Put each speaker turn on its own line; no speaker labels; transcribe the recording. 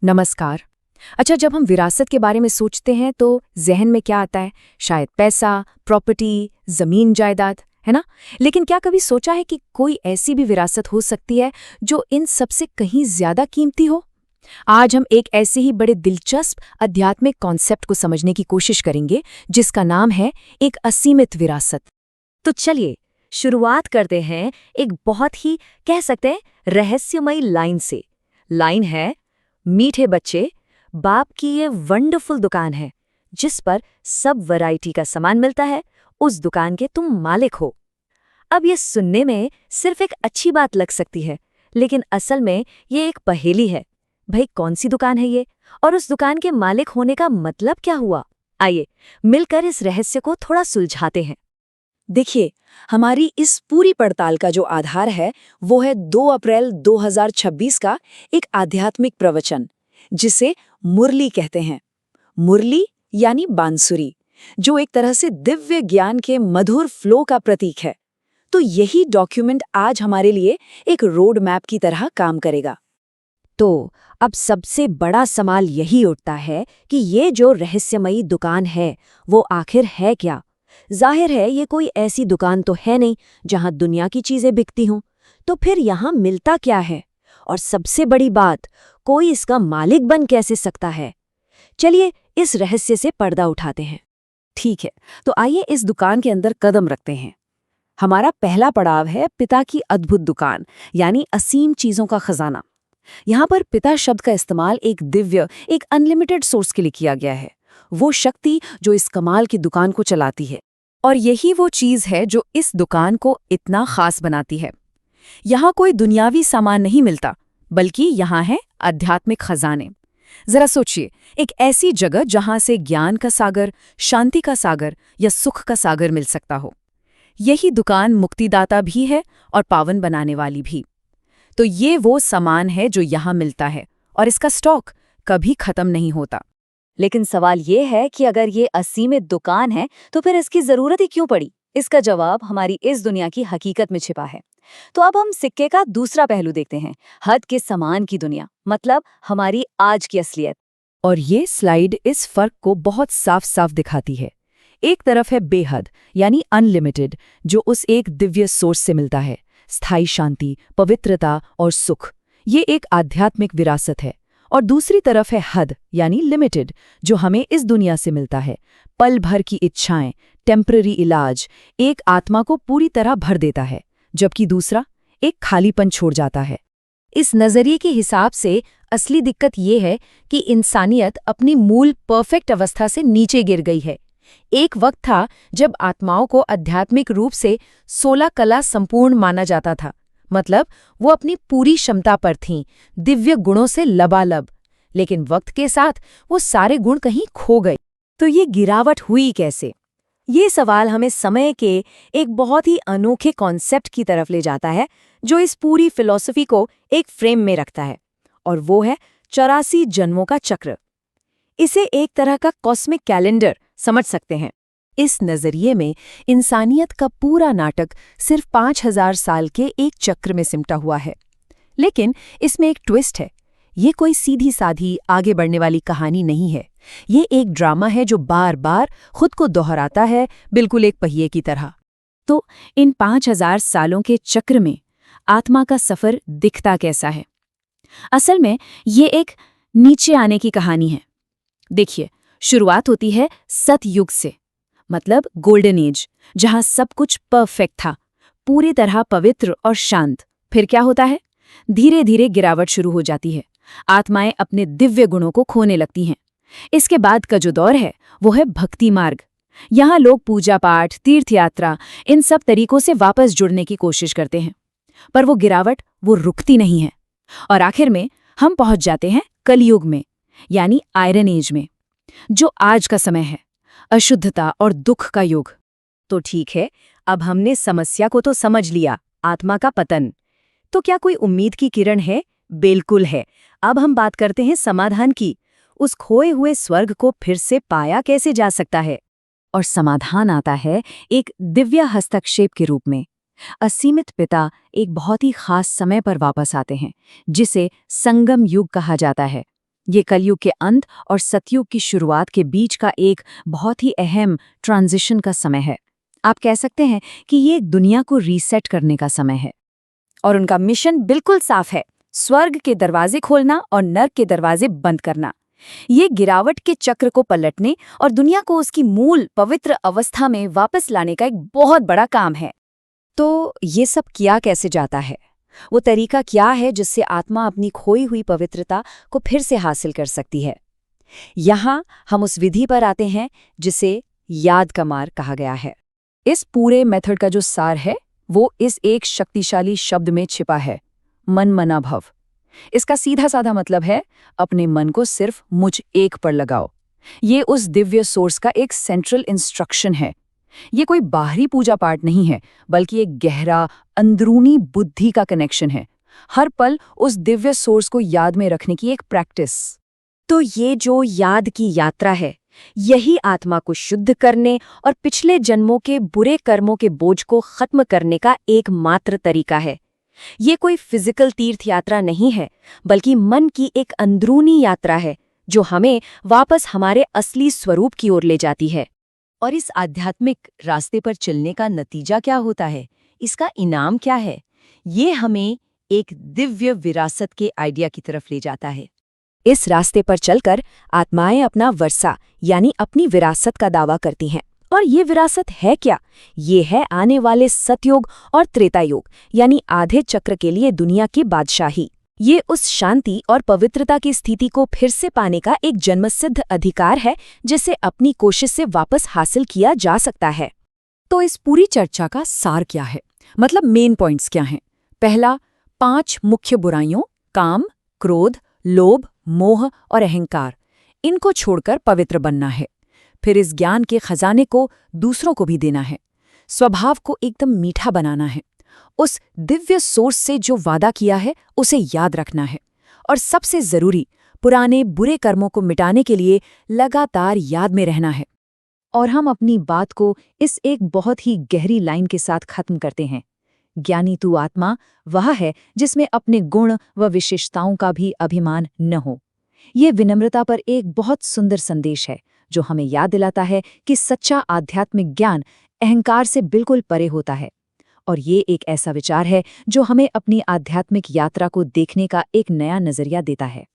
नमस्कार। अच्छा, जब हम विरासत के बारे में सोचते हैं तो जहन में क्या आता है? शायद पैसा, प्रॉपर्टी, जमीन जायदाद, है ना? लेकिन क्या कभी सोचा है कि कोई ऐसी भी विरासत हो सकती है जो इन सबसे कहीं ज्यादा कीमती हो? आज हम एक ऐसे ही बड़े दिलचस्प आध्यात्मिक कॉन्सेप्ट को समझने की कोशिश करेंगे जिसका नाम है एक असीमित विरासत।
तो चलिए शुरुआत करते हैं एक बहुत ही कह सकते हैं रहस्यमयी लाइन से। लाइन है, मीठे बच्चे, बाप की ये वंडरफुल दुकान है जिस पर सब वैरायटी का सामान मिलता है, उस दुकान के तुम मालिक हो। अब ये सुनने में सिर्फ एक अच्छी बात लग सकती है, लेकिन असल में ये एक पहेली है। भाई कौन सी दुकान है ये, और उस दुकान के मालिक होने का मतलब क्या हुआ? आइए मिलकर इस रहस्य को थोड़ा सुलझाते हैं।
देखिए, हमारी इस पूरी पड़ताल का जो आधार है वो है 2 अप्रैल 2026 का एक आध्यात्मिक प्रवचन जिसे मुरली कहते हैं। मुरली यानी बांसुरी, जो एक तरह से दिव्य ज्ञान के मधुर फ्लो का प्रतीक है। तो यही डॉक्यूमेंट आज हमारे लिए एक रोड मैप की तरह काम करेगा।
तो अब सबसे बड़ा सवाल यही उठता है कि ये जो रहस्यमयी दुकान है वो आखिर है क्या? जाहिर है ये कोई ऐसी दुकान तो है नहीं जहां दुनिया की चीजें बिकती हों। तो फिर यहाँ मिलता क्या है? और सबसे बड़ी बात, कोई इसका मालिक बन कैसे सकता है? चलिए इस रहस्य से पर्दा उठाते हैं।
ठीक है, तो आइए इस दुकान के अंदर कदम रखते हैं। हमारा पहला पड़ाव है पिता की अद्भुत दुकान, यानी असीम चीजों का खजाना। यहाँ पर पिता शब्द का इस्तेमाल एक दिव्य, एक अनलिमिटेड सोर्स के लिए किया गया है। वो शक्ति जो इस कमाल की दुकान को चलाती है। और यही वो चीज है जो इस दुकान को इतना खास बनाती है। यहाँ कोई दुनियावी सामान नहीं मिलता, बल्कि यहाँ है आध्यात्मिक खजाने। जरा सोचिए, एक ऐसी जगह जहां से ज्ञान का सागर, शांति का सागर या सुख का सागर मिल सकता हो। यही दुकान मुक्तिदाता भी है और पावन बनाने वाली भी। तो ये वो सामान है जो यहाँ मिलता है और इसका स्टॉक कभी खत्म नहीं होता।
लेकिन सवाल ये है कि अगर ये असीमित दुकान है तो फिर इसकी जरूरत ही क्यों पड़ी? इसका जवाब हमारी इस दुनिया की हकीकत में छिपा है। तो अब हम सिक्के का दूसरा पहलू देखते हैं, हद के समान की दुनिया, मतलब हमारी आज की असलियत।
और ये स्लाइड इस फर्क को बहुत साफ साफ दिखाती है। एक तरफ है बेहद, यानी अनलिमिटेड, जो उस एक दिव्य सोर्स से मिलता है, स्थायी शांति, पवित्रता और सुख। ये एक आध्यात्मिक विरासत है। और दूसरी तरफ है हद, यानी लिमिटेड, जो हमें इस दुनिया से मिलता है, पल भर की इच्छाएं, टेम्पररी इलाज, एक आत्मा को पूरी तरह भर देता है, जबकि दूसरा एक खालीपन छोड़ जाता है।
इस नजरिए के हिसाब से असली दिक्कत ये है कि इंसानियत अपनी मूल परफेक्ट अवस्था से नीचे गिर गई है। एक वक्त था जब आत्माओं को आध्यात्मिक रूप से 16 कला संपूर्ण माना जाता था, मतलब वो अपनी पूरी क्षमता पर थीं, दिव्य गुणों से लबालब। लेकिन वक्त के साथ वो सारे गुण कहीं खो गए। तो ये गिरावट हुई कैसे? ये सवाल हमें समय के एक बहुत ही अनोखे कॉन्सेप्ट की तरफ ले जाता है जो इस पूरी फिलॉसफी को एक फ्रेम में रखता है, और वो है 84 जन्मों का चक्र। इसे एक तरह का कॉस्मिक कैलेंडर समझ सकते हैं।
इस नजरिए में इंसानियत का पूरा नाटक सिर्फ 5000 साल के एक चक्र में सिमटा हुआ है। लेकिन इसमें एक ट्विस्ट है। ये कोई सीधी साधी आगे बढ़ने वाली कहानी नहीं है। ये एक ड्रामा है जो बार बार खुद को दोहराता है, बिल्कुल एक पहिए की तरह। तो इन 5000 सालों के चक्र में आत्मा का सफर दिखता कैसा है? असल में ये एक नीचे आने की कहानी है। देखिए, शुरुआत होती है सतयुग से, मतलब गोल्डन एज, जहां सब कुछ परफेक्ट था, पूरी तरह पवित्र और शांत। फिर क्या होता है? धीरे धीरे गिरावट शुरू हो जाती है। आत्माएं अपने दिव्य गुणों को खोने लगती हैं। इसके बाद का जो दौर है वो है भक्ति मार्ग। यहाँ लोग पूजा पाठ, तीर्थ यात्रा, इन सब तरीकों से वापस जुड़ने की कोशिश करते हैं। पर वो गिरावट वो रुकती नहीं है, और आखिर में हम पहुंच जाते हैं कलयुग में, यानी आयरन एज में, जो आज का समय है, अशुद्धता और दुख का युग।
तो ठीक है, अब हमने समस्या को तो समझ लिया, आत्मा का पतन। तो क्या कोई उम्मीद की किरण है? बिल्कुल है। अब हम बात करते हैं समाधान की। उस खोए हुए स्वर्ग को फिर से पाया कैसे जा सकता है?
और समाधान आता है एक दिव्य हस्तक्षेप के रूप में। असीमित पिता एक बहुत ही खास समय पर वापस आते हैं, जिसे संगम युग कहा जाता है।
ये कलयुग के अंत और सतयुग की शुरुआत के बीच का एक बहुत ही अहम ट्रांजिशन का समय है। आप कह सकते हैं कि ये दुनिया को रीसेट करने का समय है। और उनका मिशन बिल्कुल साफ है, स्वर्ग के दरवाजे खोलना और नर्क के दरवाजे बंद करना। ये गिरावट के चक्र को पलटने और दुनिया को उसकी मूल पवित्र अवस्था में वापस लाने का एक बहुत बड़ा काम है। तो ये सब किया कैसे जाता है? वो तरीका क्या है जिससे आत्मा अपनी खोई हुई पवित्रता को फिर से हासिल कर सकती है? यहाँ हम उस विधि पर आते हैं जिसे याद का मार्ग कहा गया है। इस पूरे मेथड का जो सार है वो इस एक शक्तिशाली शब्द में छिपा है, मन मना भव। इसका सीधा साधा मतलब है अपने मन को सिर्फ मुझ एक पर लगाओ। ये उस दिव्य सोर्स का एक सेंट्रल इंस्ट्रक्शन है। ये कोई बाहरी पूजा पाठ नहीं है, बल्कि एक गहरा अंदरूनी बुद्धि का कनेक्शन है। हर पल उस दिव्य सोर्स को याद में रखने की एक प्रैक्टिस। तो ये जो याद की यात्रा है, यही आत्मा को शुद्ध करने और पिछले जन्मों के बुरे कर्मों के बोझ को खत्म करने का एकमात्र तरीका है। ये कोई फिजिकल तीर्थ यात्रा नहीं है, बल्कि मन की एक अंदरूनी यात्रा है जो हमें वापस हमारे असली स्वरूप की ओर ले जाती है। और इस आध्यात्मिक रास्ते पर चलने का नतीजा क्या होता है, इसका इनाम क्या है? ये हमें एक दिव्य विरासत के आइडिया की तरफ ले जाता है। इस रास्ते पर चलकर आत्माएं अपना वर्षा यानी अपनी विरासत का दावा करती हैं। और ये विरासत है क्या? ये है आने वाले सतयुग और त्रेता युग यानी आधे चक्र के लिए दुनिया की बादशाही। ये उस शांति और पवित्रता की स्थिति को फिर से पाने का एक जन्मसिद्ध अधिकार है जिसे अपनी कोशिश से वापस हासिल किया जा सकता है। तो इस पूरी चर्चा का सार क्या है, मतलब मेन पॉइंट्स क्या हैं? पहला, 5 मुख्य बुराइयों काम, क्रोध, लोभ, मोह और अहंकार, इनको छोड़कर पवित्र बनना है। फिर इस ज्ञान के खजाने को दूसरों को भी देना है। स्वभाव को एकदम मीठा बनाना है। उस दिव्य सोर्स से जो वादा किया है उसे याद रखना है। और सबसे जरूरी, पुराने बुरे कर्मों को मिटाने के लिए लगातार याद में रहना है। और हम अपनी बात को इस एक बहुत ही गहरी लाइन के साथ खत्म करते हैं। ज्ञानी तू आत्मा वह है जिसमें अपने गुण व विशेषताओं का भी अभिमान न हो। ये विनम्रता पर एक बहुत सुंदर संदेश है जो हमें याद दिलाता है कि सच्चा आध्यात्मिक ज्ञान अहंकार से बिल्कुल परे होता है। और ये एक ऐसा विचार है जो हमें अपनी आध्यात्मिक यात्रा को देखने का एक नया नजरिया देता है।